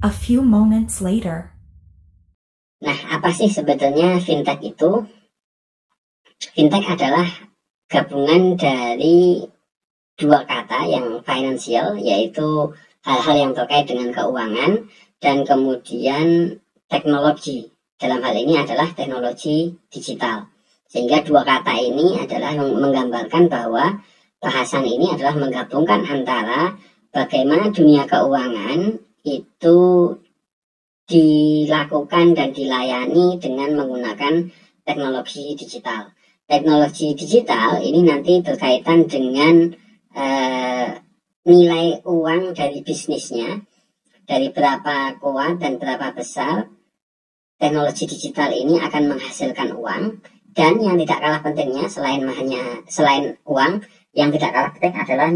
A few moments later. Nah, apa sih sebetulnya fintech itu? Fintech adalah gabungan dari dua kata yang financial, yaitu hal-hal yang terkait dengan keuangan, dan kemudian teknologi. Dalam hal ini adalah teknologi digital. Sehingga dua kata ini adalah menggambarkan bahwa bahasan ini adalah menggabungkan antara bagaimana dunia keuangan itu dilakukan dan dilayani dengan menggunakan teknologi digital. Teknologi digital ini nanti berkaitan dengan nilai uang dari bisnisnya, dari berapa kuat dan berapa besar teknologi digital ini akan menghasilkan uang. Dan yang tidak kalah pentingnya selain uang, yang tidak kalah penting adalah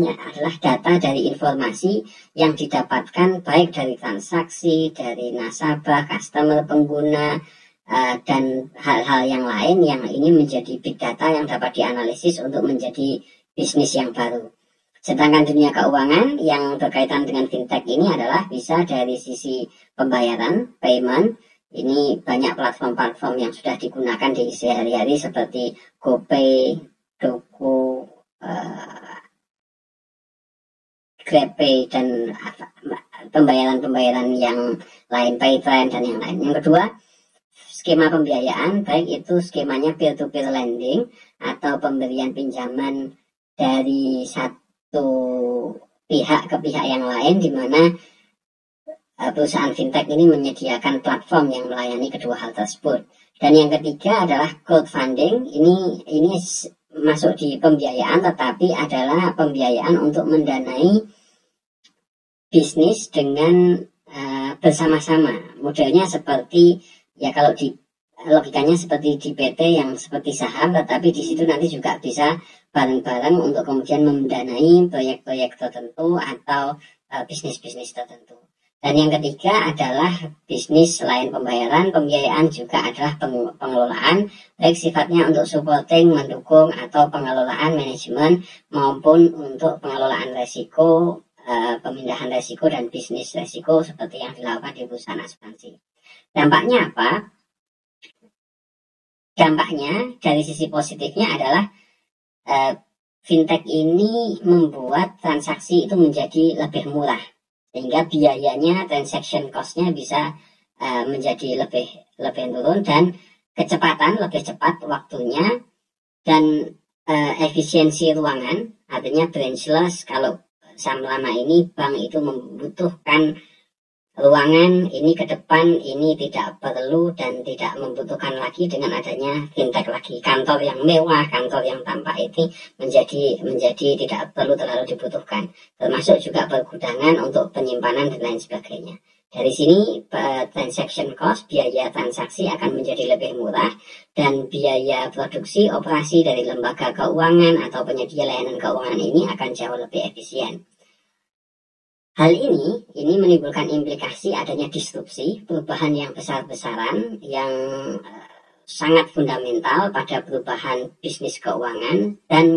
data dari informasi yang didapatkan baik dari transaksi, dari nasabah, customer, pengguna, dan hal-hal yang lain yang ini menjadi big data yang dapat dianalisis untuk menjadi bisnis yang baru. Sedangkan dunia keuangan yang berkaitan dengan fintech ini adalah bisa dari sisi pembayaran, payment. Ini banyak platform-platform yang sudah digunakan di sehari-hari seperti GoPay, Doku, GrabPay, dan pembayaran-pembayaran yang lain, Paytm dan yang lain. Yang kedua, skema pembiayaan, baik itu skemanya peer-to-peer lending atau pemberian pinjaman dari satu pihak ke pihak yang lain, di mana perusahaan fintech ini menyediakan platform yang melayani kedua hal tersebut. Dan yang ketiga adalah crowdfunding. Ini masuk di pembiayaan, tetapi adalah pembiayaan untuk mendanai bisnis dengan bersama-sama. Modelnya seperti, ya kalau di logikanya seperti di PT yang seperti saham, tetapi di situ nanti juga bisa bareng-bareng untuk kemudian mendanai proyek-proyek tertentu atau bisnis-bisnis tertentu. Dan yang ketiga adalah bisnis selain pembiayaan juga adalah pengelolaan, baik sifatnya untuk supporting, mendukung, atau pengelolaan manajemen maupun untuk pengelolaan resiko, pemindahan resiko dan bisnis resiko seperti yang dilakukan di perusahaan asuransi. Dampaknya apa? Dampaknya dari sisi positifnya adalah fintech ini membuat transaksi itu menjadi lebih murah, sehingga biayanya, transaction cost-nya bisa menjadi lebih turun, dan kecepatan lebih cepat waktunya, dan efisiensi ruangan, artinya branchless. Kalau selama ini bank itu membutuhkan ruangan, ini ke depan ini tidak perlu dan tidak membutuhkan lagi dengan adanya fintech lagi. Kantor yang mewah, kantor yang tampak ini menjadi tidak perlu terlalu dibutuhkan. Termasuk juga pergudangan untuk penyimpanan dan lain sebagainya. Dari sini transaction cost, biaya transaksi akan menjadi lebih murah, dan biaya produksi operasi dari lembaga keuangan atau penyedia layanan keuangan ini akan jauh lebih efisien. Hal ini menimbulkan implikasi adanya disrupsi, perubahan yang besar-besaran, yang sangat fundamental pada perubahan bisnis keuangan, dan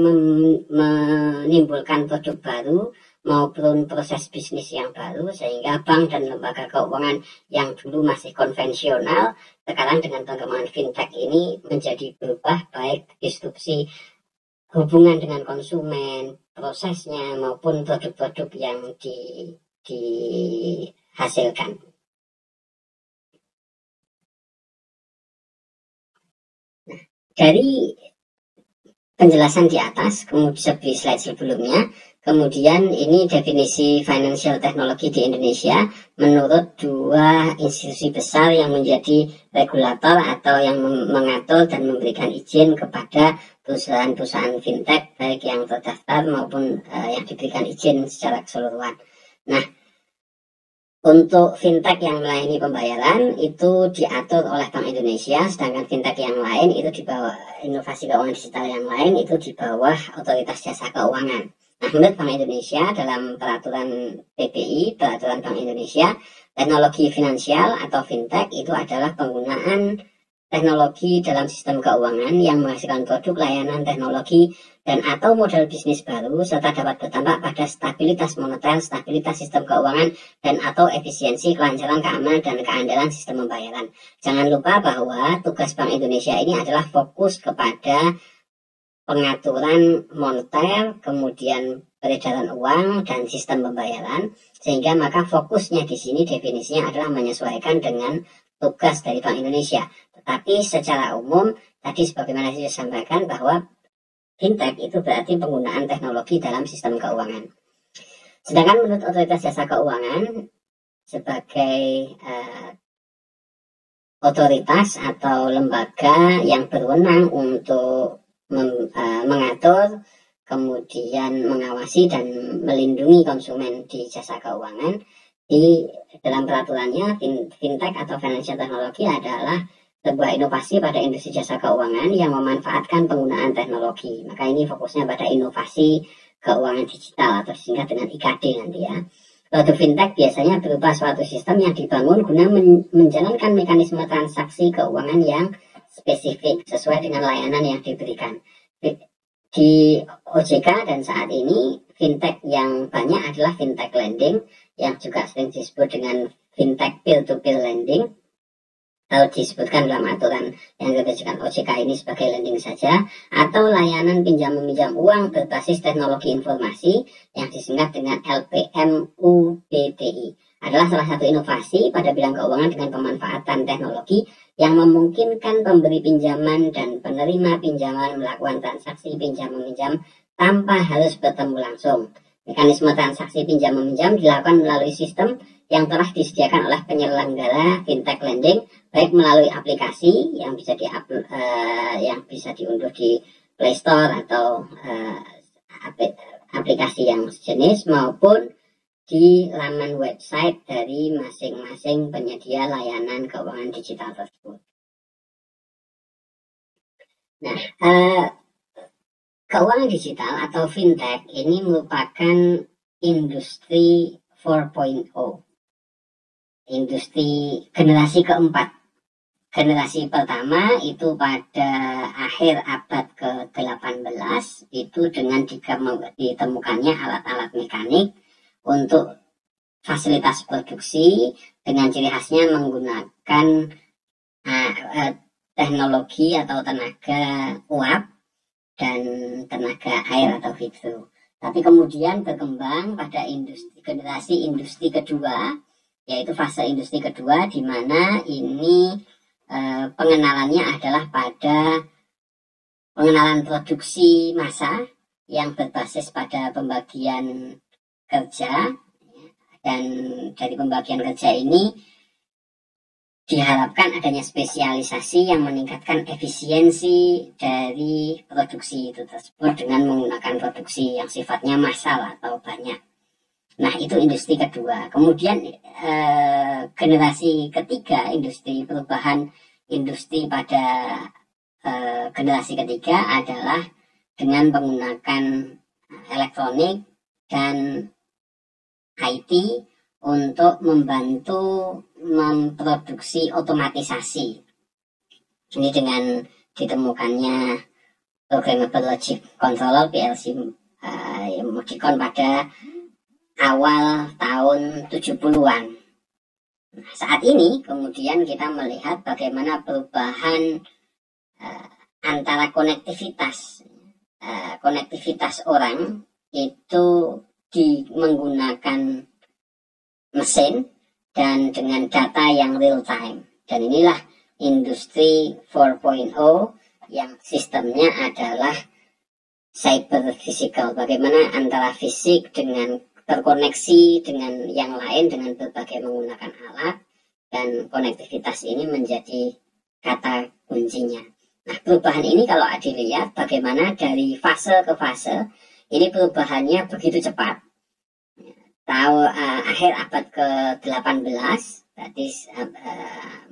menimbulkan produk baru maupun proses bisnis yang baru, sehingga bank dan lembaga keuangan yang dulu masih konvensional, sekarang dengan perkembangan fintech ini menjadi berubah, baik disrupsi hubungan dengan konsumen, prosesnya, maupun produk-produk yang dihasilkan. Nah, dari penjelasan di atas, kemudian di slide sebelumnya, kemudian ini definisi financial technology di Indonesia menurut dua institusi besar yang menjadi regulator atau yang mengatur dan memberikan izin kepada perusahaan-perusahaan fintech, baik yang terdaftar maupun yang diberikan izin secara keseluruhan. Nah, untuk fintech yang melayani pembayaran itu diatur oleh Bank Indonesia, sedangkan fintech yang lain itu di bawah inovasi keuangan digital yang lain itu di bawah Otoritas Jasa Keuangan. Nah, menurut Bank Indonesia dalam peraturan PBI, peraturan Bank Indonesia, teknologi finansial atau fintech itu adalah penggunaan teknologi dalam sistem keuangan yang menghasilkan produk, layanan, teknologi, dan atau model bisnis baru, serta dapat berdampak pada stabilitas moneter, stabilitas sistem keuangan, dan atau efisiensi, kelancaran, keamanan, dan keandalan sistem pembayaran. Jangan lupa bahwa tugas Bank Indonesia ini adalah fokus kepada pengaturan moneter, kemudian peredaran uang, dan sistem pembayaran, sehingga maka fokusnya di sini definisinya adalah menyesuaikan dengan tugas dari Bank Indonesia. Tetapi secara umum, tadi sebagaimana saya sampaikan bahwa fintech itu berarti penggunaan teknologi dalam sistem keuangan. Sedangkan menurut Otoritas Jasa Keuangan sebagai otoritas atau lembaga yang berwenang untuk mengatur, kemudian mengawasi dan melindungi konsumen di jasa keuangan, di dalam peraturannya fintech atau financial technology adalah sebuah inovasi pada industri jasa keuangan yang memanfaatkan penggunaan teknologi. Maka ini fokusnya pada inovasi keuangan digital atau disingkat dengan IKD nanti ya. Produk fintech biasanya berupa suatu sistem yang dibangun guna menjalankan mekanisme transaksi keuangan yang spesifik sesuai dengan layanan yang diberikan. Di OJK dan saat ini fintech yang banyak adalah fintech lending yang juga sering disebut dengan fintech peer-to-peer lending, atau disebutkan dalam aturan yang diberikan OJK ini sebagai lending saja, atau layanan pinjam-meminjam uang berbasis teknologi informasi yang disingkat dengan LPMUBTI. Adalah salah satu inovasi pada bidang keuangan dengan pemanfaatan teknologi yang memungkinkan pemberi pinjaman dan penerima pinjaman melakukan transaksi pinjam-meminjam tanpa harus bertemu langsung. Mekanisme transaksi pinjam-meminjam dilakukan melalui sistem yang telah disediakan oleh penyelenggara fintech lending, baik melalui aplikasi yang bisa diunduh di Play Store atau aplikasi yang sejenis, maupun di laman website dari masing-masing penyedia layanan keuangan digital tersebut. Nah, keuangan digital atau fintech ini merupakan industri 4.0, industri generasi keempat. Generasi pertama itu pada akhir abad ke-18, itu dengan ditemukannya alat-alat mekanik untuk fasilitas produksi dengan ciri khasnya menggunakan teknologi atau tenaga uap dan tenaga air atau hidro. Tapi kemudian berkembang pada generasi industri kedua, yaitu fase industri kedua, di mana ini pengenalannya adalah pada pengenalan produksi massa yang berbasis pada pembagian kerja, dan dari pembagian kerja ini diharapkan adanya spesialisasi yang meningkatkan efisiensi dari produksi itu tersebut dengan menggunakan produksi yang sifatnya massal atau banyak. Nah, itu industri kedua. Kemudian generasi ketiga, industri perubahan industri pada generasi ketiga adalah dengan menggunakan elektronik dan IT untuk membantu memproduksi otomatisasi. Ini dengan ditemukannya Programmable Logic Controller PLC Modicon pada awal tahun 70-an. Nah, saat ini kemudian kita melihat bagaimana perubahan antara konektivitas orang itu menggunakan mesin dan dengan data yang real time. Dan inilah industri 4.0 yang sistemnya adalah cyber physical. Bagaimana antara fisik dengan terkoneksi dengan yang lain dengan berbagai menggunakan alat, dan konektivitas ini menjadi kata kuncinya. Nah, perubahan ini kalau dilihat bagaimana dari fase ke fase, ini perubahannya begitu cepat. Akhir abad ke-18, berarti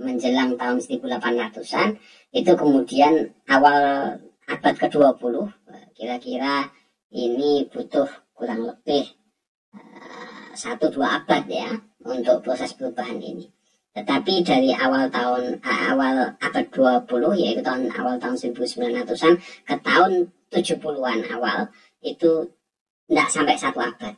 menjelang tahun 1800-an, itu kemudian awal abad ke-20, kira-kira ini butuh kurang lebih 1-2 abad ya untuk proses perubahan ini. Tetapi dari awal abad 20, yaitu awal tahun 1900-an ke tahun 70-an awal, itu tidak sampai 1 abad.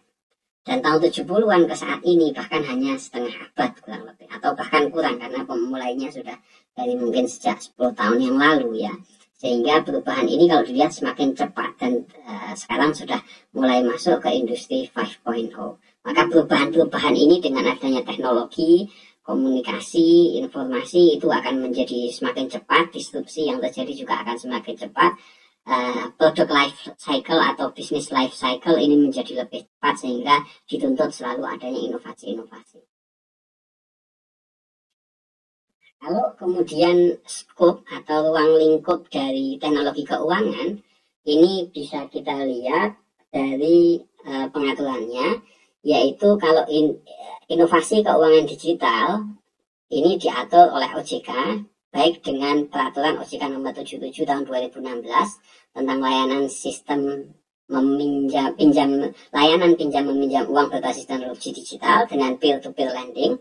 Dan tahun 70-an ke saat ini bahkan hanya setengah abad kurang lebih, atau bahkan kurang karena pemulainya sudah dari mungkin sejak 10 tahun yang lalu ya. Sehingga perubahan ini kalau dilihat semakin cepat dan sekarang sudah mulai masuk ke industri 5.0. Maka perubahan-perubahan ini dengan adanya teknologi, komunikasi, informasi itu akan menjadi semakin cepat, disrupsi yang terjadi juga akan semakin cepat. Product life cycle atau business life cycle ini menjadi lebih cepat sehingga dituntut selalu adanya inovasi-inovasi. Kalau kemudian skop atau ruang lingkup dari teknologi keuangan ini bisa kita lihat dari pengaturannya, yaitu kalau inovasi keuangan digital ini diatur oleh OJK baik dengan peraturan OJK nomor 77 tahun 2016 tentang layanan sistem layanan pinjam meminjam uang berbasis teknologi digital dengan peer-to-peer lending,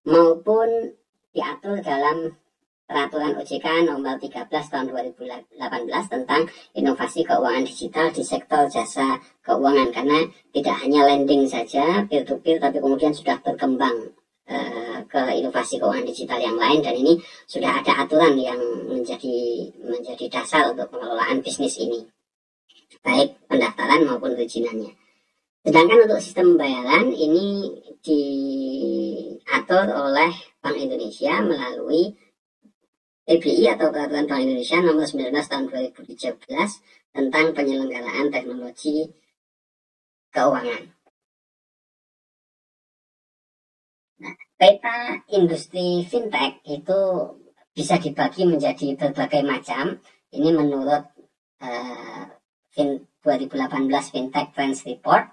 maupun diatur dalam peraturan OJK nomor 13 tahun 2018 tentang inovasi keuangan digital di sektor jasa keuangan, karena tidak hanya lending saja peer-to-peer tapi kemudian sudah berkembang ke inovasi keuangan digital yang lain, dan ini sudah ada aturan yang menjadi dasar untuk pengelolaan bisnis ini, baik pendaftaran maupun perizinannya. Sedangkan untuk sistem pembayaran ini diatur oleh Bank Indonesia melalui PBI atau Peraturan Bank Indonesia nomor 19 tahun 2013 tentang penyelenggaraan teknologi keuangan. Nah, peta industri fintech itu bisa dibagi menjadi berbagai macam. Ini menurut 2018 Fintech Trends Report.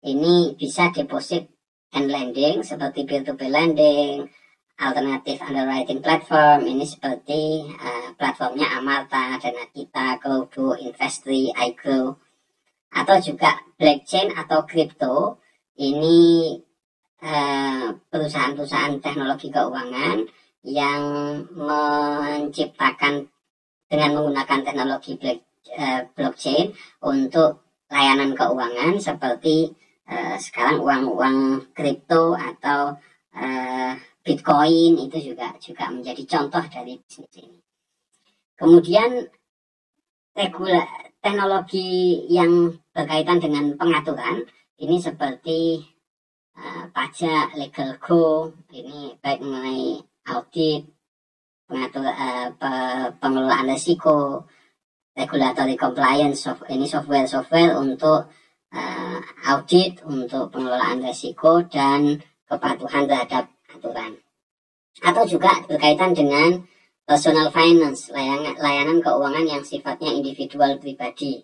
Ini bisa deposit and lending seperti peer-to-peer lending, alternative underwriting platform, ini seperti platformnya Amarta, Danakita, Growdo, Investri, iGrow, atau juga blockchain atau crypto. Ini perusahaan-perusahaan teknologi keuangan yang menciptakan dengan menggunakan teknologi blockchain untuk layanan keuangan seperti sekarang uang-uang kripto atau Bitcoin itu juga menjadi contoh dari bisnis ini. Kemudian teknologi yang berkaitan dengan pengaturan ini seperti pajak, legal go, ini baik mengenai audit, pengelolaan risiko, regulatory compliance, ini software untuk audit, untuk pengelolaan risiko dan kepatuhan terhadap aturan. Atau juga berkaitan dengan personal finance, layanan keuangan yang sifatnya individual pribadi.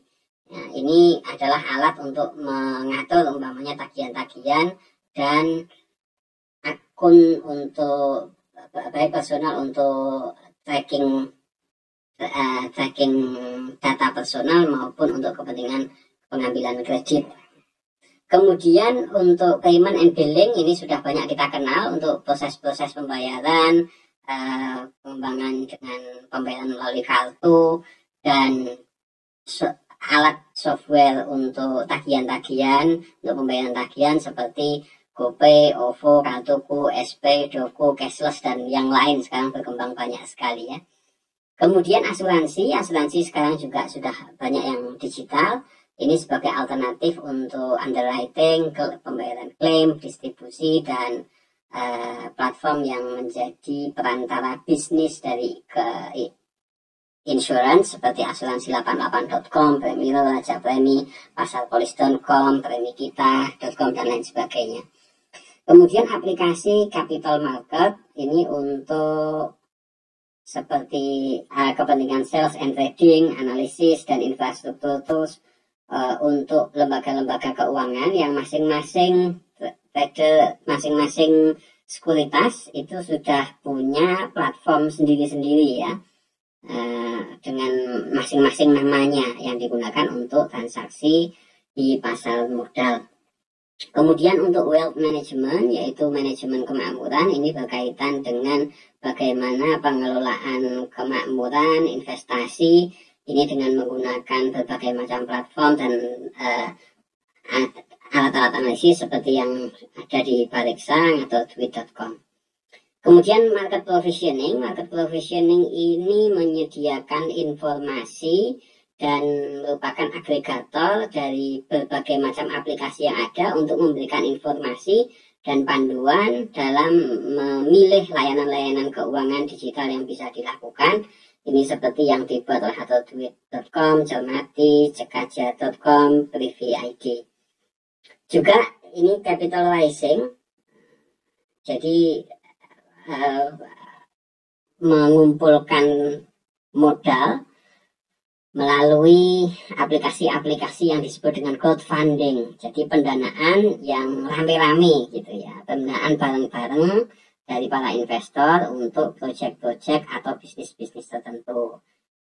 Nah, ini adalah alat untuk mengatur umpamanya tagihan-tagihan dan akun untuk baik personal untuk tracking data personal maupun untuk kepentingan pengambilan kredit. Kemudian untuk payment and billing ini sudah banyak kita kenal untuk proses-proses pembayaran, pengembangan dengan pembayaran melalui kartu dan alat software untuk tagihan-tagihan, untuk pembayaran tagihan seperti GoPay, OVO, Kartuku, SP, Doku, Cashless, dan yang lain sekarang berkembang banyak sekali ya. Kemudian asuransi sekarang juga sudah banyak yang digital. Ini sebagai alternatif untuk underwriting, pembayaran klaim, distribusi, dan platform yang menjadi perantara bisnis dari ke insurance seperti asuransi88.com, Premiro, Raja Premi, pasarpolis.com, premikita.com, dan lain sebagainya. Kemudian aplikasi capital market ini untuk seperti kepentingan sales and trading, analisis, dan infrastruktur tools untuk lembaga-lembaga keuangan yang masing-masing sekuritas itu sudah punya platform sendiri-sendiri ya, dengan masing-masing namanya yang digunakan untuk transaksi di pasar modal. Kemudian untuk wealth management, yaitu manajemen kemakmuran, ini berkaitan dengan bagaimana pengelolaan kemakmuran, investasi, ini dengan menggunakan berbagai macam platform dan alat-alat analisis seperti yang ada di Bariksang atau tweet.com. Kemudian market provisioning ini menyediakan informasi dan merupakan agregator dari berbagai macam aplikasi yang ada untuk memberikan informasi dan panduan dalam memilih layanan-layanan keuangan digital yang bisa dilakukan. Ini seperti yang dibuat oleh atau tweet.com, Cermati, Cekaja.com, Privy ID. Juga ini capitalizing, jadi mengumpulkan modal melalui aplikasi-aplikasi yang disebut dengan crowdfunding. Jadi pendanaan yang rame-rame gitu ya, pendanaan bareng-bareng dari para investor untuk proyek-proyek atau bisnis-bisnis tertentu.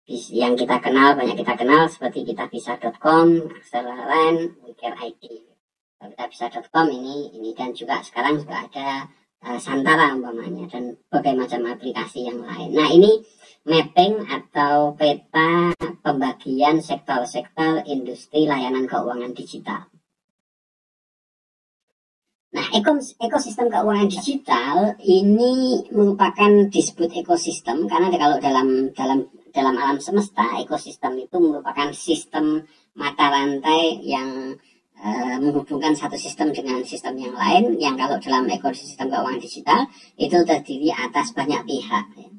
Yang kita kenal, banyak kita kenal seperti kitabisa.com, Accelerant, Wiker ID. Kitabisa.com ini dan juga sekarang juga ada Santara umpamanya dan berbagai macam aplikasi yang lain. Nah, ini mapping atau peta pembagian sektor-sektor industri layanan keuangan digital. Nah, ekosistem keuangan digital ini merupakan disebut ekosistem karena kalau dalam alam semesta, ekosistem itu merupakan sistem mata rantai yang menghubungkan satu sistem dengan sistem yang lain, yang kalau dalam ekosistem keuangan digital itu terdiri atas banyak pihak, ya.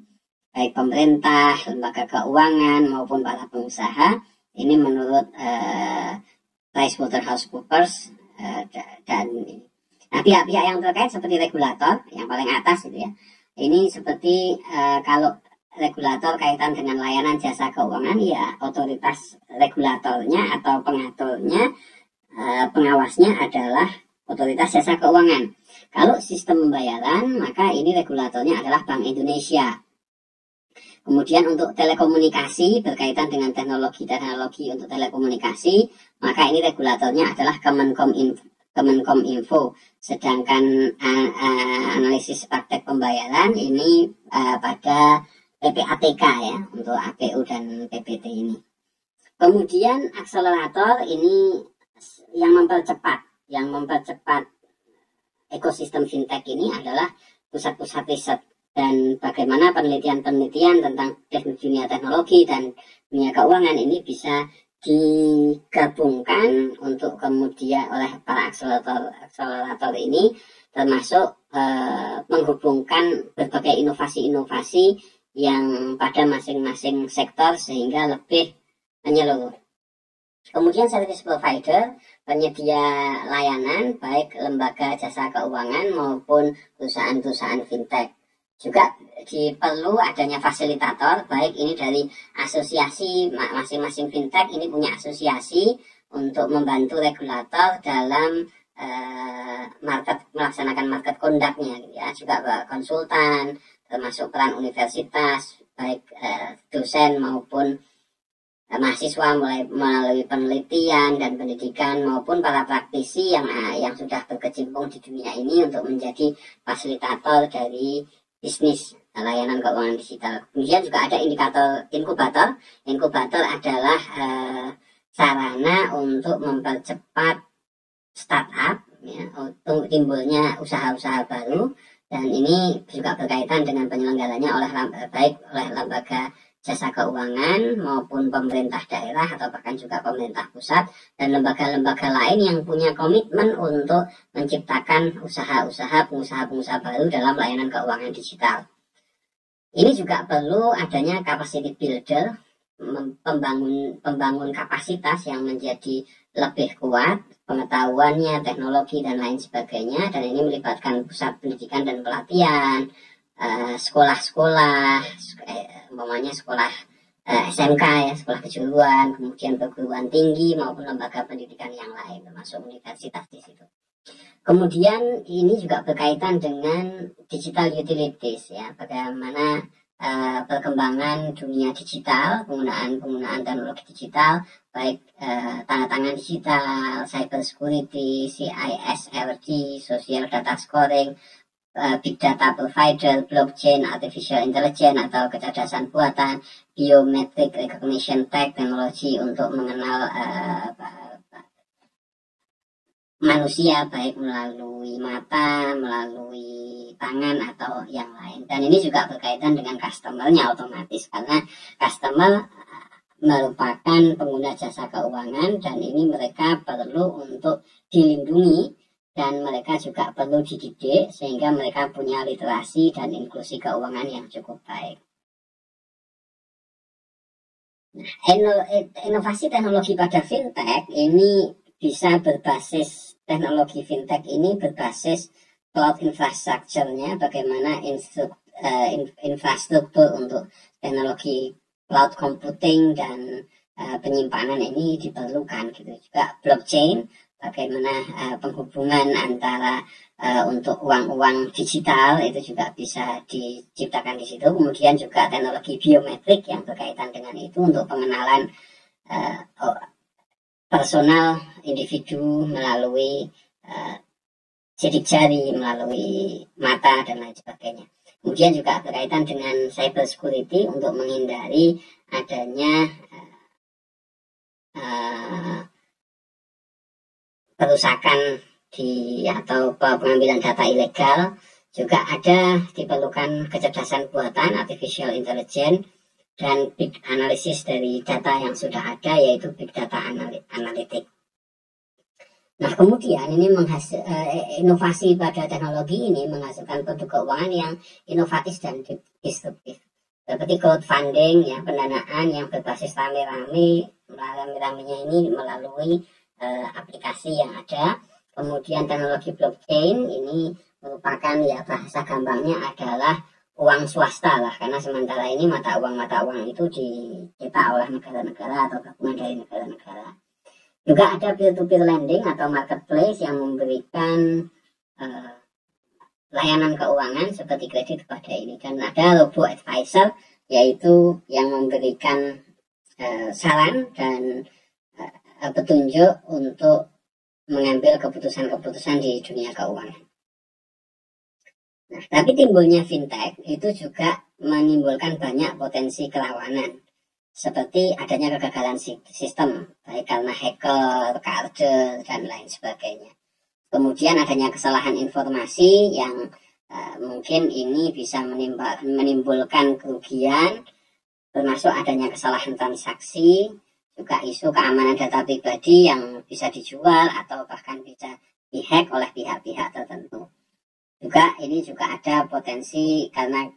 Baik pemerintah, lembaga keuangan maupun para pengusaha. Ini menurut PricewaterhouseCoopers dan pihak-pihak yang terkait seperti regulator yang paling atas itu ya. Ini seperti kalau regulator kaitan dengan layanan jasa keuangan, ya otoritas regulatornya atau pengaturnya, pengawasnya adalah otoritas jasa keuangan. Kalau sistem pembayaran, maka ini regulatornya adalah Bank Indonesia. Kemudian untuk telekomunikasi, berkaitan dengan teknologi untuk telekomunikasi, maka ini regulatornya adalah Kemenkominfo. Sedangkan analisis praktek pembayaran ini pada PPATK ya, untuk APU dan PPT ini. Kemudian akselerator ini yang mempercepat ekosistem fintech ini adalah pusat-pusat riset dan bagaimana penelitian-penelitian tentang dunia teknologi dan dunia keuangan ini bisa digabungkan untuk kemudian oleh para akselerator ini, termasuk menghubungkan berbagai inovasi-inovasi yang pada masing-masing sektor sehingga lebih menyeluruh. Kemudian service provider, penyedia layanan baik lembaga jasa keuangan maupun perusahaan-perusahaan fintech. Juga perlu adanya fasilitator, baik ini dari asosiasi, masing-masing fintech ini punya asosiasi untuk membantu regulator dalam melaksanakan market conduct-nya ya. Juga konsultan, termasuk peran universitas, baik dosen maupun mahasiswa melalui penelitian dan pendidikan maupun para praktisi yang sudah berkecimpung di dunia ini untuk menjadi fasilitator dari bisnis layanan keuangan digital. Kemudian juga ada inkubator. Inkubator adalah sarana untuk mempercepat startup ya, untuk timbulnya usaha-usaha baru, dan ini juga berkaitan dengan penyelenggaranya baik oleh lembaga jasa keuangan maupun pemerintah daerah atau bahkan juga pemerintah pusat dan lembaga-lembaga lain yang punya komitmen untuk menciptakan pengusaha-pengusaha baru dalam layanan keuangan digital. Ini juga perlu adanya capacity builder, pembangun kapasitas yang menjadi lebih kuat, pengetahuannya, teknologi dan lain sebagainya, dan ini melibatkan pusat pendidikan dan pelatihan, sekolah-sekolah, umpamanya sekolah SMK ya, sekolah kejuruan, kemudian perguruan tinggi maupun lembaga pendidikan yang lain, termasuk universitas di situ. Kemudian ini juga berkaitan dengan digital utilities ya, bagaimana perkembangan dunia digital, penggunaan teknologi digital, baik tanda tangan digital, cyber security, CISRD, social data scoring, big data provider, blockchain, artificial intelligence atau kecerdasan buatan, biometric recognition teknologi untuk mengenal manusia baik melalui mata, melalui tangan atau yang lain. Dan ini juga berkaitan dengan customer-nya otomatis karena customer merupakan pengguna jasa keuangan dan ini mereka perlu untuk dilindungi dan mereka juga perlu dididik sehingga mereka punya literasi dan inklusi keuangan yang cukup baik. Nah, inovasi teknologi pada fintech ini bisa berbasis, teknologi fintech ini berbasis cloud infrastructure-nya, bagaimana infrastruktur untuk teknologi cloud computing dan penyimpanan ini diperlukan gitu. Juga blockchain, bagaimana penghubungan antara untuk uang-uang digital itu juga bisa diciptakan di situ. Kemudian juga teknologi biometrik yang berkaitan dengan itu untuk pengenalan personal individu melalui sidik jari, melalui mata dan lain sebagainya. Kemudian juga berkaitan dengan cyber security untuk menghindari adanya perusakan atau pengambilan data ilegal. Juga ada diperlukan kecerdasan buatan, artificial intelligence, dan big analysis dari data yang sudah ada, yaitu big data analytic. Nah, kemudian ini inovasi pada teknologi ini menghasilkan produk keuangan yang inovatif dan disruptif. Seperti crowdfunding, ya, pendanaan yang berbasis rame-ramenya ini melalui aplikasi yang ada. Kemudian teknologi blockchain ini merupakan, ya, bahasa gampangnya adalah uang swasta lah, karena sementara ini mata uang itu dicetak oleh negara-negara atau gabungan dari negara-negara. Juga ada peer-to-peer lending atau marketplace yang memberikan layanan keuangan seperti kredit kepada ini. Dan ada robo-advisor, yaitu yang memberikan saran dan petunjuk untuk mengambil keputusan-keputusan di dunia keuangan. Nah, tapi timbulnya fintech itu juga menimbulkan banyak potensi kerawanan, seperti adanya kegagalan sistem, baik karena hacker, kartel, dan lain sebagainya. Kemudian adanya kesalahan informasi yang mungkin ini bisa menimbulkan kerugian, termasuk adanya kesalahan transaksi, juga isu keamanan data pribadi yang bisa dijual atau bahkan bisa dihack oleh pihak-pihak tertentu. Juga ini juga ada potensi karena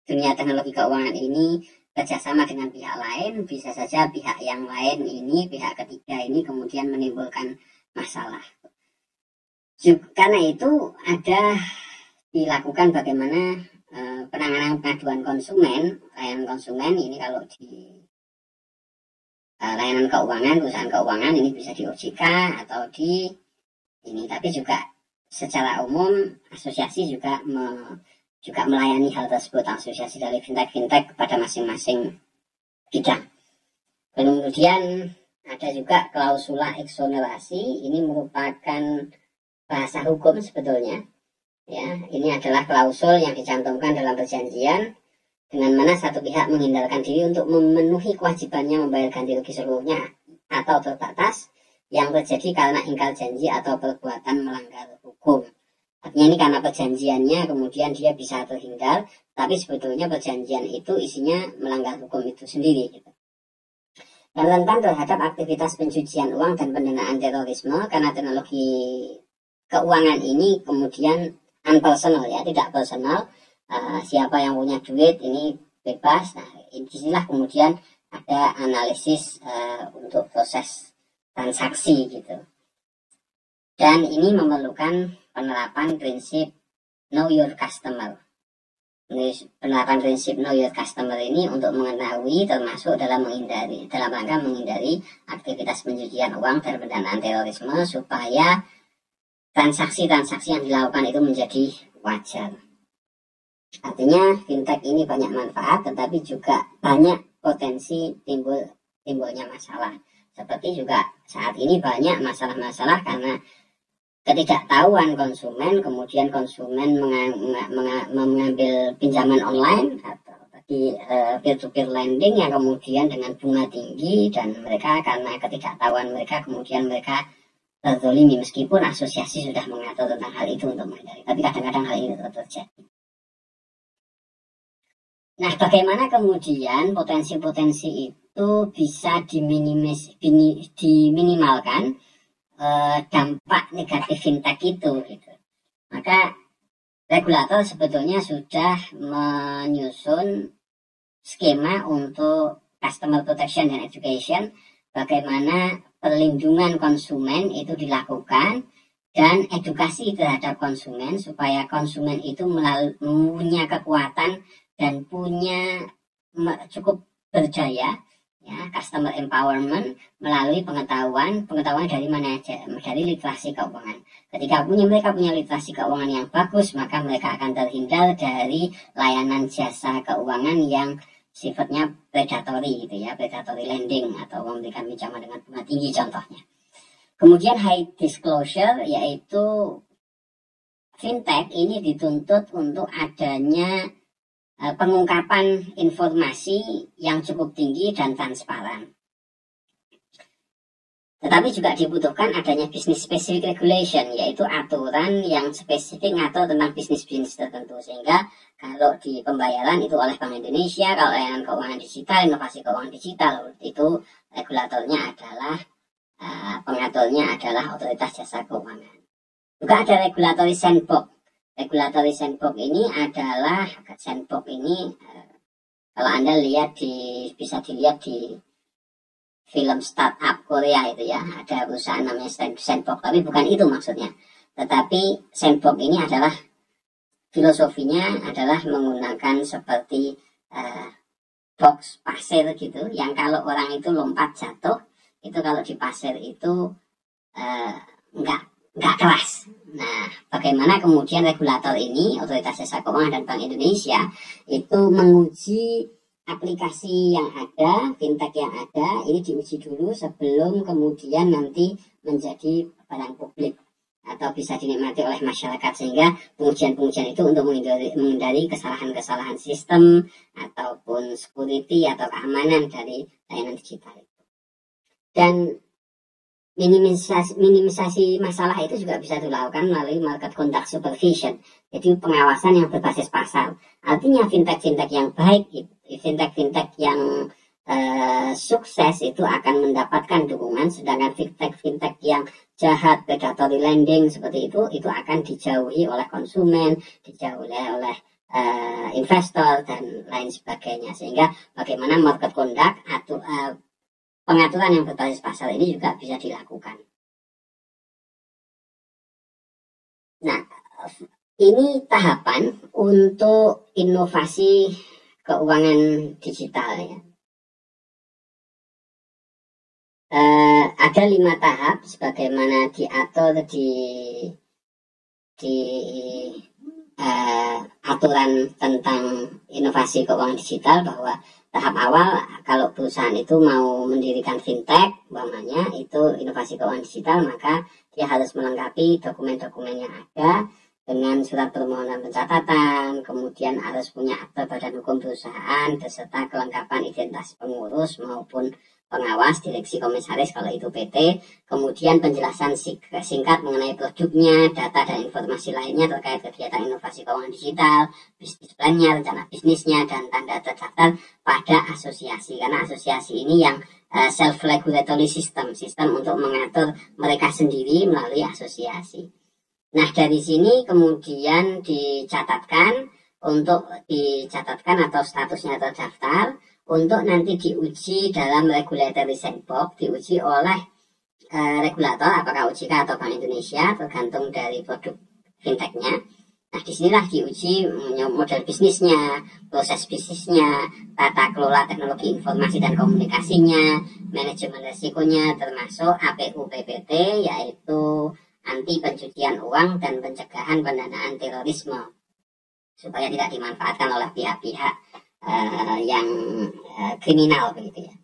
dunia teknologi keuangan ini kerjasama dengan pihak lain, bisa saja pihak yang lain ini, pihak ketiga ini kemudian menimbulkan masalah. Karena itu ada dilakukan bagaimana penanganan pengaduan konsumen, layanan konsumen ini kalau di layanan keuangan, perusahaan keuangan ini bisa di OJK atau di ini, tapi juga secara umum asosiasi juga melayani hal tersebut, asosiasi dari fintech kepada masing-masing bidang. Kemudian ada juga klausula eksonerasi, ini merupakan bahasa hukum sebetulnya. Ya, ini adalah klausul yang dicantumkan dalam perjanjian dengan mana satu pihak menghindarkan diri untuk memenuhi kewajibannya membayar ganti rugi seluruhnya atau terbatas yang terjadi karena ingkar janji atau perbuatan melanggar hukum. Artinya ini karena perjanjiannya kemudian dia bisa terhindar, tapi sebetulnya perjanjian itu isinya melanggar hukum itu sendiri. Gitu. Dan rentan terhadap aktivitas pencucian uang dan pendanaan terorisme karena teknologi keuangan ini kemudian unpersonal, ya, tidak personal. Siapa yang punya duit ini bebas. Nah, disinilah kemudian ada analisis untuk proses transaksi gitu. Dan ini memerlukan penerapan prinsip know your customer. Penerapan prinsip know your customer ini untuk mengetahui, termasuk dalam rangka menghindari aktivitas pencucian uang dan pendanaan terorisme supaya transaksi-transaksi yang dilakukan itu menjadi wajar. Artinya fintech ini banyak manfaat, tetapi juga banyak potensi timbulnya masalah. Seperti juga saat ini banyak masalah-masalah karena ketidaktahuan konsumen, kemudian konsumen mengambil pinjaman online atau di peer-to-peer lending yang kemudian dengan bunga tinggi, dan mereka karena ketidaktahuan mereka kemudian mereka terzolimi meskipun asosiasi sudah mengatur tentang hal itu untuk menghindari, tapi kadang-kadang hal ini tetap terjadi. Nah, bagaimana kemudian potensi-potensi itu bisa diminimalkan dampak negatif fintech itu gitu. Maka regulator sebetulnya sudah menyusun skema untuk customer protection dan education, bagaimana perlindungan konsumen itu dilakukan dan edukasi terhadap konsumen supaya konsumen itu punya kekuatan dan punya cukup berjaya, ya, customer empowerment melalui pengetahuan dari mana aja, dari literasi keuangan. Ketika mereka punya literasi keuangan yang bagus, maka mereka akan terhindar dari layanan jasa keuangan yang sifatnya predatory gitu ya, predatory lending atau memberikan pinjaman dengan bunga tinggi contohnya. Kemudian high disclosure, yaitu fintech ini dituntut untuk adanya pengungkapan informasi yang cukup tinggi dan transparan. Tetapi juga dibutuhkan adanya business specific regulation, yaitu aturan yang spesifik ngatur tentang bisnis-bisnis tertentu. Sehingga kalau di pembayaran itu oleh Bank Indonesia, kalau layanan keuangan digital, inovasi keuangan digital, itu regulatornya adalah pengaturnya adalah Otoritas Jasa Keuangan. Juga ada regulatory sandbox. Regulatory sandbox ini adalah kalau Anda lihat bisa dilihat di film startup Korea itu ya, ada perusahaan namanya sandbox, tapi bukan itu maksudnya. Tetapi sandbox ini adalah filosofinya adalah menggunakan seperti box pasir gitu, yang kalau orang itu lompat jatuh, itu kalau di pasir itu nggak keras. Nah, bagaimana kemudian regulator ini, Otoritas Jasa Keuangan dan Bank Indonesia, itu menguji aplikasi yang ada, fintech yang ada, ini diuji dulu sebelum kemudian nanti menjadi barang publik atau bisa dinikmati oleh masyarakat, sehingga pengujian-pengujian itu untuk menghindari kesalahan-kesalahan sistem ataupun security atau keamanan dari layanan digital itu. Dan minimisasi masalah itu juga bisa dilakukan melalui market conduct supervision, jadi pengawasan yang berbasis pasar. Artinya fintech-fintech yang baik, fintech-fintech yang sukses itu akan mendapatkan dukungan, sedangkan fintech yang jahat, predatory lending seperti itu akan dijauhi oleh konsumen, dijauhi oleh investor dan lain sebagainya. Sehingga bagaimana market conduct atau pengaturan yang berbasis pasar ini juga bisa dilakukan. Nah, ini tahapan untuk inovasi keuangan digital ya. Ada 5 tahap sebagaimana diatur di aturan tentang inovasi keuangan digital, bahwa tahap awal kalau perusahaan itu mau mendirikan fintech, umpamanya itu inovasi keuangan digital, maka dia harus melengkapi dokumen-dokumen yang ada dengan surat permohonan pencatatan, kemudian harus punya akte badan hukum perusahaan beserta kelengkapan identitas pengurus maupun pengawas, direksi, komisaris kalau itu PT, kemudian penjelasan singkat mengenai produknya, data dan informasi lainnya terkait kegiatan inovasi keuangan digital, bisnis plan-nya, rencana bisnisnya, dan tanda terdaftar pada asosiasi. Karena asosiasi ini yang self-regulatory system untuk mengatur mereka sendiri melalui asosiasi. Nah, dari sini kemudian dicatatkan atau statusnya terdaftar, untuk nanti diuji dalam regulatory sandbox, diuji oleh regulator, apakah OJK atau Bank Indonesia, tergantung dari produk fintechnya. Nah, disinilah diuji model bisnisnya, proses bisnisnya, tata kelola teknologi informasi dan komunikasinya, manajemen resikonya, termasuk APU PPT, yaitu anti pencucian uang dan pencegahan pendanaan terorisme. supaya tidak dimanfaatkan oleh pihak-pihak yang kriminal begitu ya.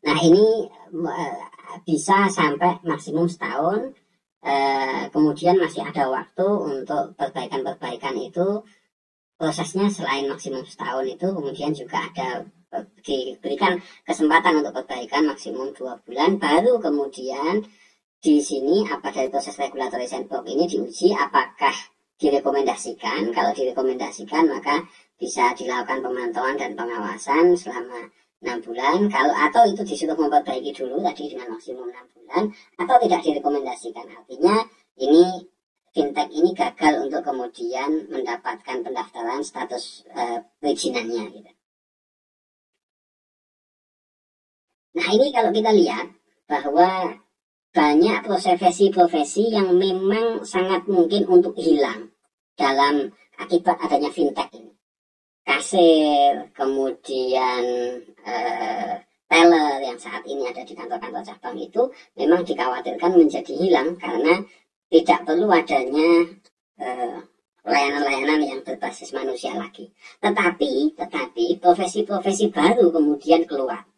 Nah ini bisa sampai maksimum setahun, kemudian masih ada waktu untuk perbaikan-perbaikan itu. Prosesnya selain maksimum setahun itu kemudian juga ada diberikan kesempatan untuk perbaikan maksimum 2 bulan, baru kemudian di sini apa dari proses regulatory sandbox ini diuji apakah direkomendasikan. Kalau direkomendasikan maka bisa dilakukan pemantauan dan pengawasan selama 6 bulan. Kalau atau itu disuruh memperbaiki dulu tadi dengan maksimum 6 bulan, atau tidak direkomendasikan. Artinya ini fintech ini gagal untuk kemudian mendapatkan pendaftaran status perizinannya gitu. Nah ini kalau kita lihat bahwa banyak profesi-profesi yang memang sangat mungkin untuk hilang dalam akibat adanya fintech ini. Kasir, kemudian teller yang saat ini ada di kantor-kantor cabang itu memang dikhawatirkan menjadi hilang karena tidak perlu adanya layanan-layanan yang berbasis manusia lagi. Tetapi profesi-profesi baru kemudian keluar.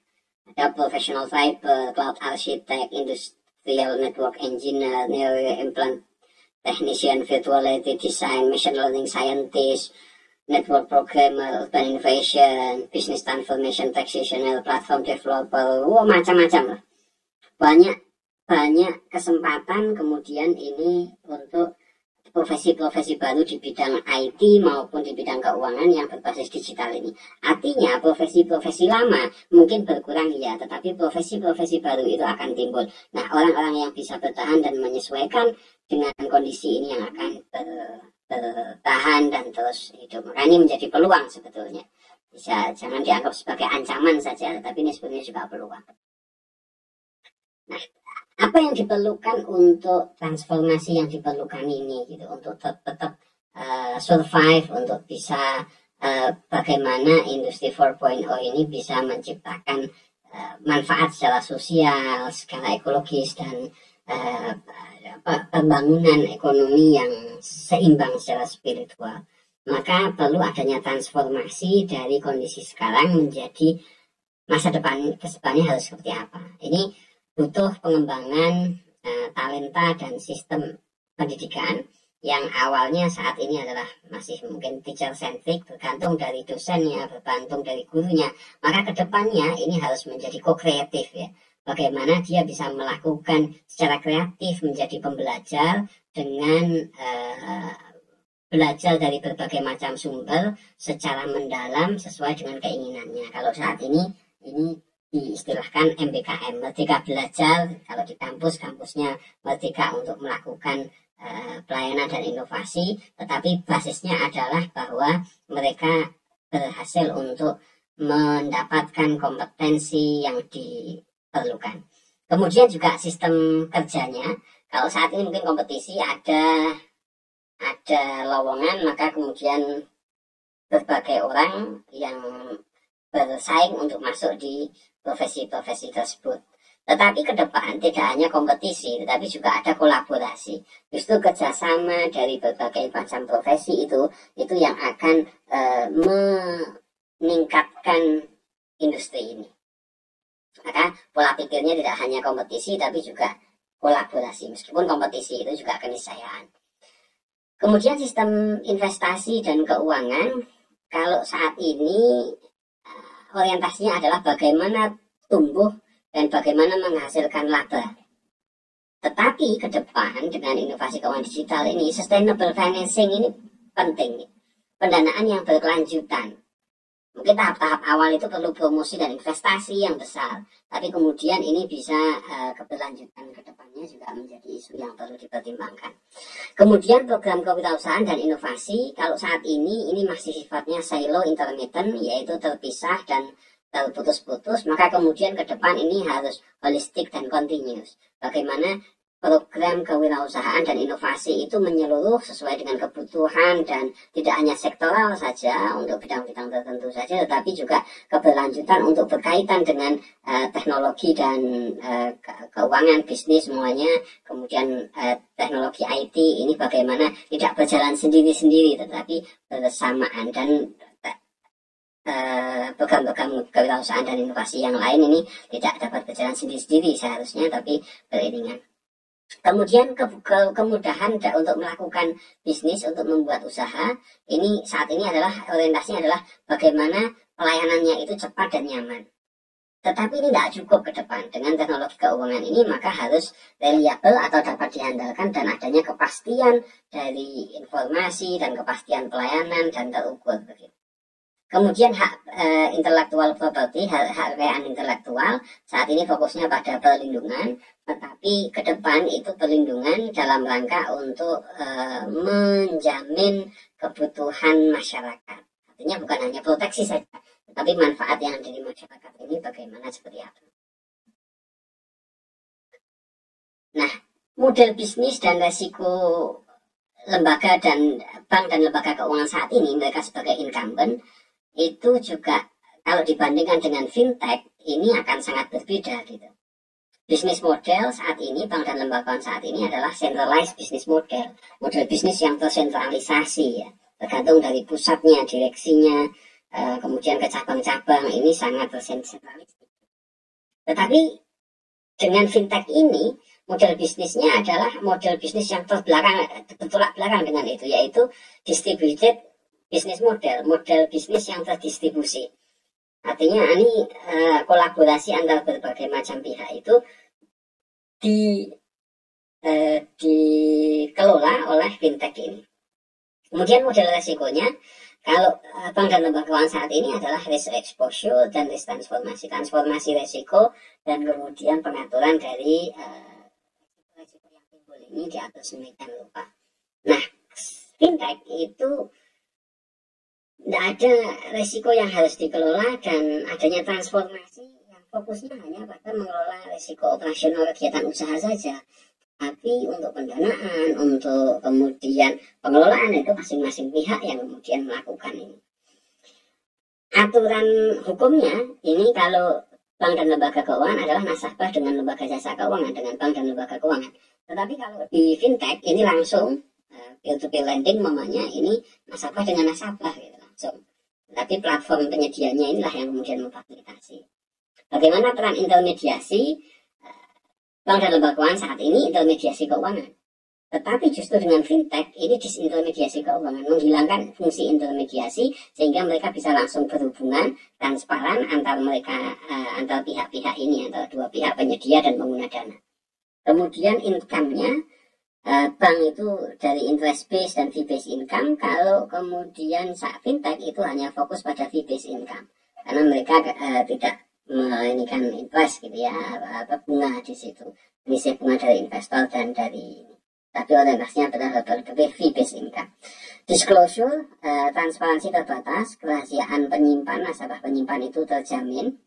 Ada professional fiber, cloud architect, industrial network engineer, neuroimplant technician, virtual reality design, machine learning scientist, network programmer, urban innovation, business transformation practitioner, platform developer, macam-macam lah. Banyak kesempatan kemudian ini untuk profesi-profesi baru di bidang IT maupun di bidang keuangan yang berbasis digital ini. Artinya profesi-profesi lama mungkin berkurang ya, tetapi profesi-profesi baru itu akan timbul. Nah, orang-orang yang bisa bertahan dan menyesuaikan dengan kondisi ini yang akan bertahan dan terus hidup. Maka ini menjadi peluang sebetulnya. Jangan dianggap sebagai ancaman saja, tetapi ini sebenarnya juga peluang. Nah, apa yang diperlukan untuk transformasi yang diperlukan ini gitu, untuk tetap survive, untuk bisa bagaimana industri 4.0 ini bisa menciptakan manfaat secara sosial, skala ekologis dan pembangunan ekonomi yang seimbang secara spiritual. Maka perlu adanya transformasi dari kondisi sekarang menjadi masa depan kedepannya harus seperti apa. Ini butuh pengembangan talenta dan sistem pendidikan yang awalnya saat ini adalah masih mungkin teacher centric, bergantung dari dosennya, bergantung dari gurunya. Maka kedepannya ini harus menjadi co-kreatif ya. Bagaimana dia bisa melakukan secara kreatif menjadi pembelajar dengan belajar dari berbagai macam sumber secara mendalam sesuai dengan keinginannya. Kalau saat ini diistilahkan MBKM, Merdeka Belajar. Kalau di kampusnya merdeka untuk melakukan pelayanan dan inovasi, tetapi basisnya adalah bahwa mereka berhasil untuk mendapatkan kompetensi yang diperlukan. Kemudian juga sistem kerjanya, kalau saat ini mungkin kompetisi ada lowongan, maka kemudian berbagai orang yang bersaing untuk masuk di profesi-profesi tersebut. Tetapi ke depan tidak hanya kompetisi, tetapi juga ada kolaborasi. Justru kerjasama dari berbagai macam profesi itu yang akan meningkatkan industri ini. Maka pola pikirnya tidak hanya kompetisi, tapi juga kolaborasi. Meskipun kompetisi itu juga keniscayaan. Kemudian sistem investasi dan keuangan, kalau saat ini orientasinya adalah bagaimana tumbuh dan bagaimana menghasilkan laba. Tetapi ke depan dengan inovasi keuangan digital ini, sustainable financing ini penting. Pendanaan yang berkelanjutan. Mungkin tahap-tahap awal itu perlu promosi dan investasi yang besar. Tapi kemudian ini bisa keberlanjutan ke depannya juga menjadi isu yang perlu dipertimbangkan. Kemudian program kewirausahaan dan inovasi, kalau saat ini masih sifatnya silo intermittent, yaitu terpisah dan terputus-putus. Maka kemudian ke depan ini harus holistik dan continuous. Bagaimana program kewirausahaan dan inovasi itu menyeluruh sesuai dengan kebutuhan dan tidak hanya sektoral saja untuk bidang-bidang tertentu saja, tetapi juga keberlanjutan untuk berkaitan dengan teknologi dan keuangan, bisnis semuanya. Kemudian teknologi IT ini bagaimana tidak berjalan sendiri-sendiri tetapi bersamaan, dan program-program kewirausahaan dan inovasi yang lain ini tidak dapat berjalan sendiri-sendiri seharusnya, tapi beriringan. Kemudian kemudahan untuk melakukan bisnis, untuk membuat usaha, ini saat ini adalah orientasinya adalah bagaimana pelayanannya itu cepat dan nyaman. Tetapi ini tidak cukup ke depan. Dengan teknologi keuangan ini maka harus reliable atau dapat diandalkan dan adanya kepastian dari informasi dan kepastian pelayanan dan terukur begitu. Kemudian hak intellectual property, hak kekayaan intelektual, saat ini fokusnya pada perlindungan, tetapi ke depan itu perlindungan dalam rangka untuk menjamin kebutuhan masyarakat. Artinya bukan hanya proteksi saja, tetapi manfaat yang ada di masyarakat ini bagaimana, seperti apa. Nah, model bisnis dan resiko lembaga dan bank dan lembaga keuangan saat ini, mereka sebagai incumbent, itu juga kalau dibandingkan dengan fintech ini akan sangat berbeda gitu. Bisnis model saat ini, bank dan lembaga saat ini adalah centralized business model, model bisnis yang tersentralisasi ya, tergantung dari pusatnya, direksinya, kemudian ke cabang-cabang, ini sangat tersentralisasi. Tetapi dengan fintech ini, model bisnisnya adalah model bisnis yang bertolak belakang dengan itu, yaitu distributed bisnis model bisnis yang terdistribusi. Artinya ini kolaborasi antara berbagai macam pihak itu dikelola oleh fintech ini. Kemudian model resikonya, kalau bank dan lembaga keuangan saat ini adalah risk exposure dan risk transformasi resiko, dan kemudian pengaturan dari resiko yang timbul ini diatur sedemikian rupa. Nah, fintech itu tidak ada resiko yang harus dikelola dan adanya transformasi yang fokusnya hanya pada mengelola resiko operasional kegiatan usaha saja. Tapi untuk pendanaan, untuk kemudian pengelolaan itu masing-masing pihak yang kemudian melakukan ini. Aturan hukumnya ini kalau bank dan lembaga keuangan adalah nasabah dengan lembaga jasa keuangan, dengan bank dan lembaga keuangan. Tetapi kalau di fintech ini langsung peer-to-peer lending mamanya, ini nasabah dengan nasabah gitu. Tapi platform penyedianya inilah yang kemudian memfasilitasi. Bagaimana peran intermediasi bank dan lembaga keuangan saat ini? Intermediasi keuangan. Tetapi justru dengan fintech ini disintermediasi keuangan, menghilangkan fungsi intermediasi sehingga mereka bisa langsung berhubungan transparan antar mereka, antar pihak-pihak ini, antara dua pihak penyedia dan pengguna dana. Kemudian income-nya, bank itu dari interest based dan fee based income. Kalau kemudian fintech itu hanya fokus pada fee based income karena mereka tidak menginginkan interest gitu ya, bunga di situ, misi bunga dari investor dan dari ini. Tapi orientasinya benar-benar ke fee based income. Disclosure, transparansi terbatas, kerahasiaan penyimpan, nasabah penyimpan itu terjamin.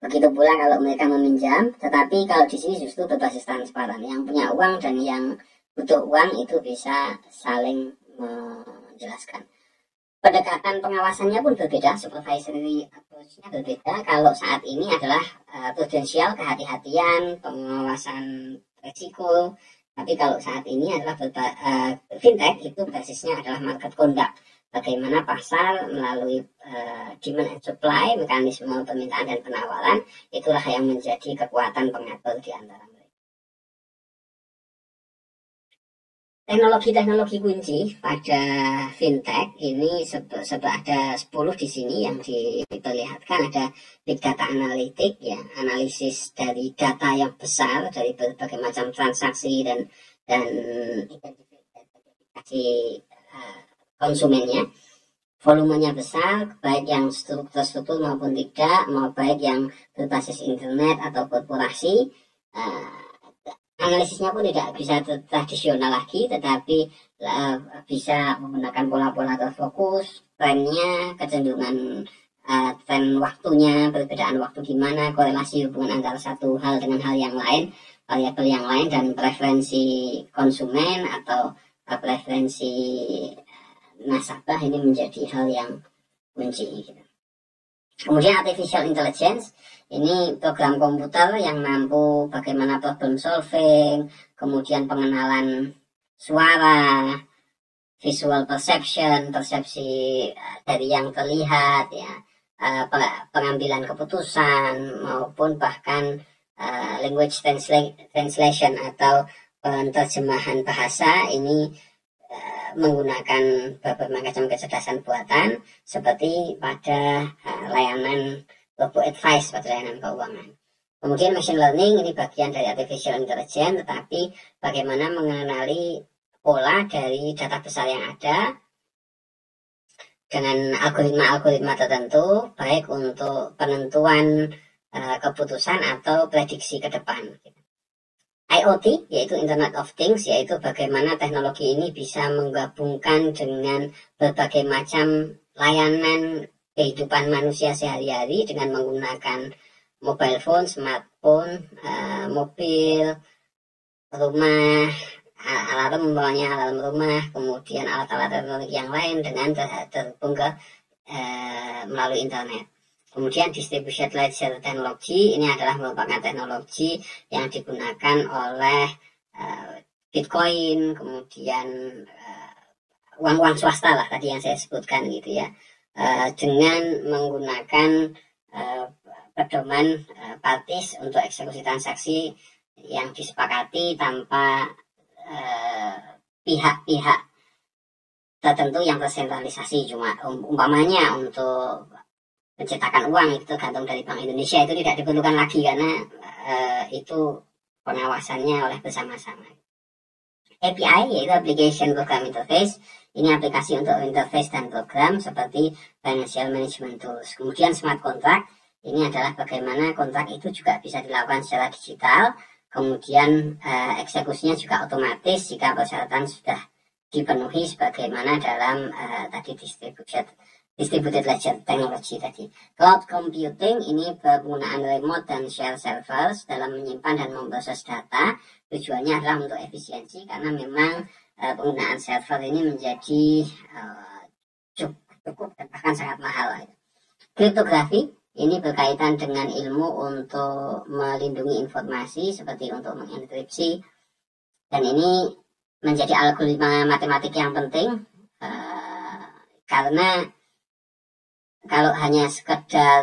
Begitu pula kalau mereka meminjam, tetapi kalau di sini justru berbasis transparan. Yang punya uang dan yang butuh uang itu bisa saling menjelaskan. Pendekatan pengawasannya pun berbeda, supervisory approach-nya berbeda. Kalau saat ini adalah prudensial, kehati-hatian, pengawasan risiko. Tapi kalau saat ini adalah fintech itu basisnya adalah market conduct. Bagaimana pasar melalui demand and supply, mekanisme permintaan dan penawaran, itulah yang menjadi kekuatan pengatur di antara mereka. Teknologi-teknologi kunci pada fintech ini ada 10 di sini yang diperlihatkan. Ada big data analytic, ya, analisis dari data yang besar dari berbagai macam transaksi dan identifikasi konsumennya, volumenya besar, baik yang struktur maupun tidak, mau baik yang berbasis internet atau korporasi. Analisisnya pun tidak bisa tradisional lagi, tetapi bisa menggunakan pola-pola terfokus, trennya, kecenderungan tren waktunya, perbedaan waktu gimana, korelasi hubungan antara satu hal dengan hal yang lain. variabel yang lain, dan preferensi konsumen atau preferensi nasabah ini menjadi hal yang kunci. Kemudian artificial intelligence ini program komputer yang mampu bagaimana problem solving, kemudian pengenalan suara, visual perception, persepsi dari yang terlihat, ya, pengambilan keputusan, maupun bahkan language translation atau penerjemahan bahasa ini menggunakan berbagai macam kecerdasan buatan seperti pada layanan robo advice pada layanan keuangan. Kemudian machine learning ini bagian dari artificial intelligence, tetapi bagaimana mengenali pola dari data besar yang ada dengan algoritma-algoritma tertentu, baik untuk penentuan keputusan atau prediksi ke depan. IoT, yaitu Internet of Things, yaitu bagaimana teknologi ini bisa menggabungkan dengan berbagai macam layanan kehidupan manusia sehari-hari dengan menggunakan mobile phone, smartphone, mobil, rumah, alarm rumah, kemudian alat-alat teknologi yang lain dengan terhubung ke melalui internet. Kemudian distributed ledger teknologi ini adalah merupakan teknologi yang digunakan oleh Bitcoin, kemudian uang-uang swasta lah tadi yang saya sebutkan gitu ya, dengan menggunakan pedoman parties untuk eksekusi transaksi yang disepakati tanpa pihak-pihak tertentu yang tersentralisasi. Cuma umpamanya untuk pencetakan uang itu tergantung dari Bank Indonesia, itu tidak diperlukan lagi karena itu pengawasannya oleh bersama-sama. API yaitu Application Program Interface, ini aplikasi untuk interface dan program seperti Financial Management Tools. Kemudian Smart Contract, ini adalah bagaimana kontrak itu juga bisa dilakukan secara digital, kemudian eksekusinya juga otomatis jika persyaratan sudah dipenuhi sebagaimana dalam tadi distributed ledger teknologi tadi. Cloud computing ini penggunaan remote dan share servers dalam menyimpan dan memproses data. Tujuannya adalah untuk efisiensi karena memang penggunaan server ini menjadi cukup dan bahkan sangat mahal. Kriptografi ini berkaitan dengan ilmu untuk melindungi informasi seperti untuk mengenkripsi, dan ini menjadi algoritma matematik yang penting karena kalau hanya sekedar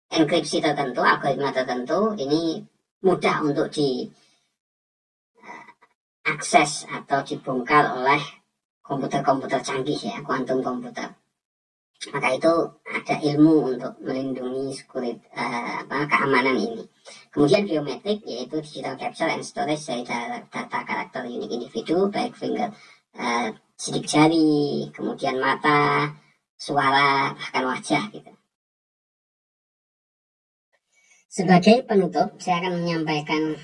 enkripsi tertentu, algoritma tertentu, ini mudah untuk diakses atau dibongkar oleh komputer-komputer canggih ya, quantum komputer. Maka itu ada ilmu untuk melindungi keamanan ini. Kemudian biometrik yaitu digital capture and storage dari data karakter unik individu, baik finger, sidik jari, kemudian mata, suara, bahkan wajah gitu. Sebagai penutup, saya akan menyampaikan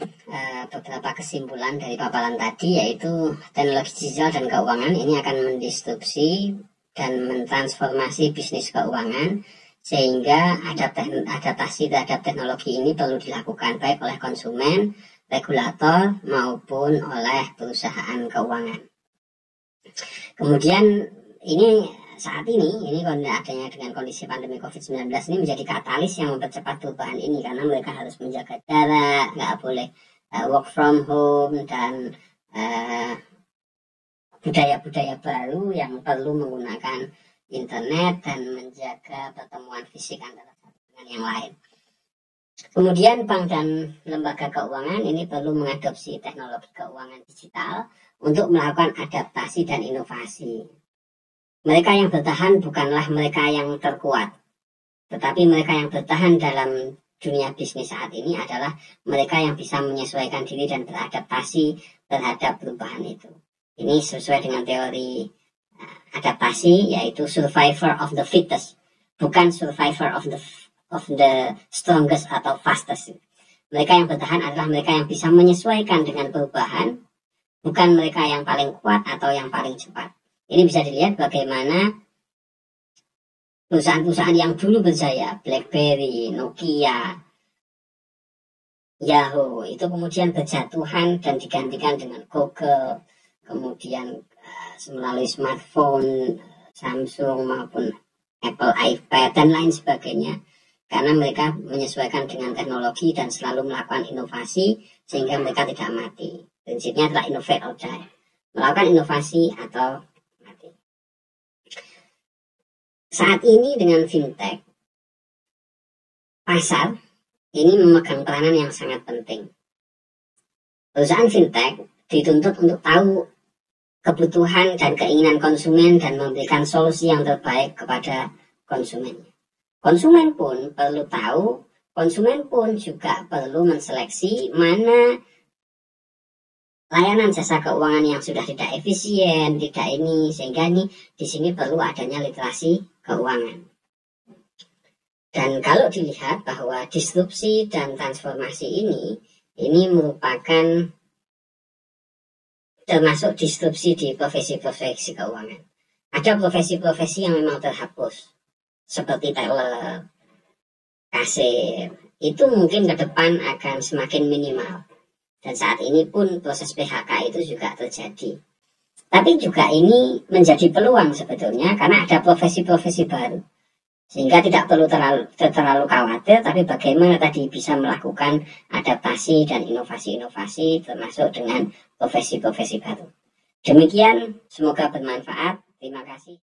beberapa kesimpulan dari paparan tadi, yaitu teknologi digital dan keuangan ini akan mendisrupsi dan mentransformasi bisnis keuangan, sehingga adaptasi terhadap teknologi ini perlu dilakukan baik oleh konsumen, regulator, maupun oleh perusahaan keuangan. Kemudian saat ini adanya dengan kondisi pandemi COVID-19 ini menjadi katalis yang mempercepat perubahan ini, karena mereka harus menjaga jarak, nggak boleh work from home, dan budaya-budaya baru yang perlu menggunakan internet dan menjaga pertemuan fisik antara satu dengan yang lain. Kemudian bank dan lembaga keuangan ini perlu mengadopsi teknologi keuangan digital untuk melakukan adaptasi dan inovasi. Mereka yang bertahan bukanlah mereka yang terkuat, tetapi mereka yang bertahan dalam dunia bisnis saat ini adalah mereka yang bisa menyesuaikan diri dan beradaptasi terhadap perubahan itu. Ini sesuai dengan teori adaptasi, yaitu survivor of the fittest, bukan survivor of the strongest atau fastest. Mereka yang bertahan adalah mereka yang bisa menyesuaikan dengan perubahan, bukan mereka yang paling kuat atau yang paling cepat. Ini bisa dilihat bagaimana perusahaan-perusahaan yang dulu berjaya, BlackBerry, Nokia, Yahoo itu kemudian berjatuhan dan digantikan dengan Google, kemudian melalui smartphone Samsung maupun Apple iPad dan lain sebagainya, karena mereka menyesuaikan dengan teknologi dan selalu melakukan inovasi sehingga mereka tidak mati. Prinsipnya adalah innovate or die, melakukan inovasi atau mati. Saat ini dengan fintech, pasar ini memegang peranan yang sangat penting. Perusahaan fintech dituntut untuk tahu kebutuhan dan keinginan konsumen dan memberikan solusi yang terbaik kepada konsumennya. Konsumen pun perlu tahu, konsumen pun juga perlu menseleksi mana layanan jasa keuangan yang sudah tidak efisien, tidak ini, sehingga ini di sini perlu adanya literasi keuangan. Dan kalau dilihat bahwa disrupsi dan transformasi ini merupakan termasuk disrupsi di profesi-profesi keuangan. Ada profesi-profesi yang memang terhapus, seperti teller, kasir. Itu mungkin ke depan akan semakin minimal. Dan saat ini pun proses PHK itu juga terjadi. Tapi juga ini menjadi peluang sebetulnya karena ada profesi-profesi baru. Sehingga tidak perlu terlalu khawatir, tapi bagaimana tadi bisa melakukan adaptasi dan inovasi-inovasi termasuk dengan profesi-profesi baru. Demikian, semoga bermanfaat. Terima kasih.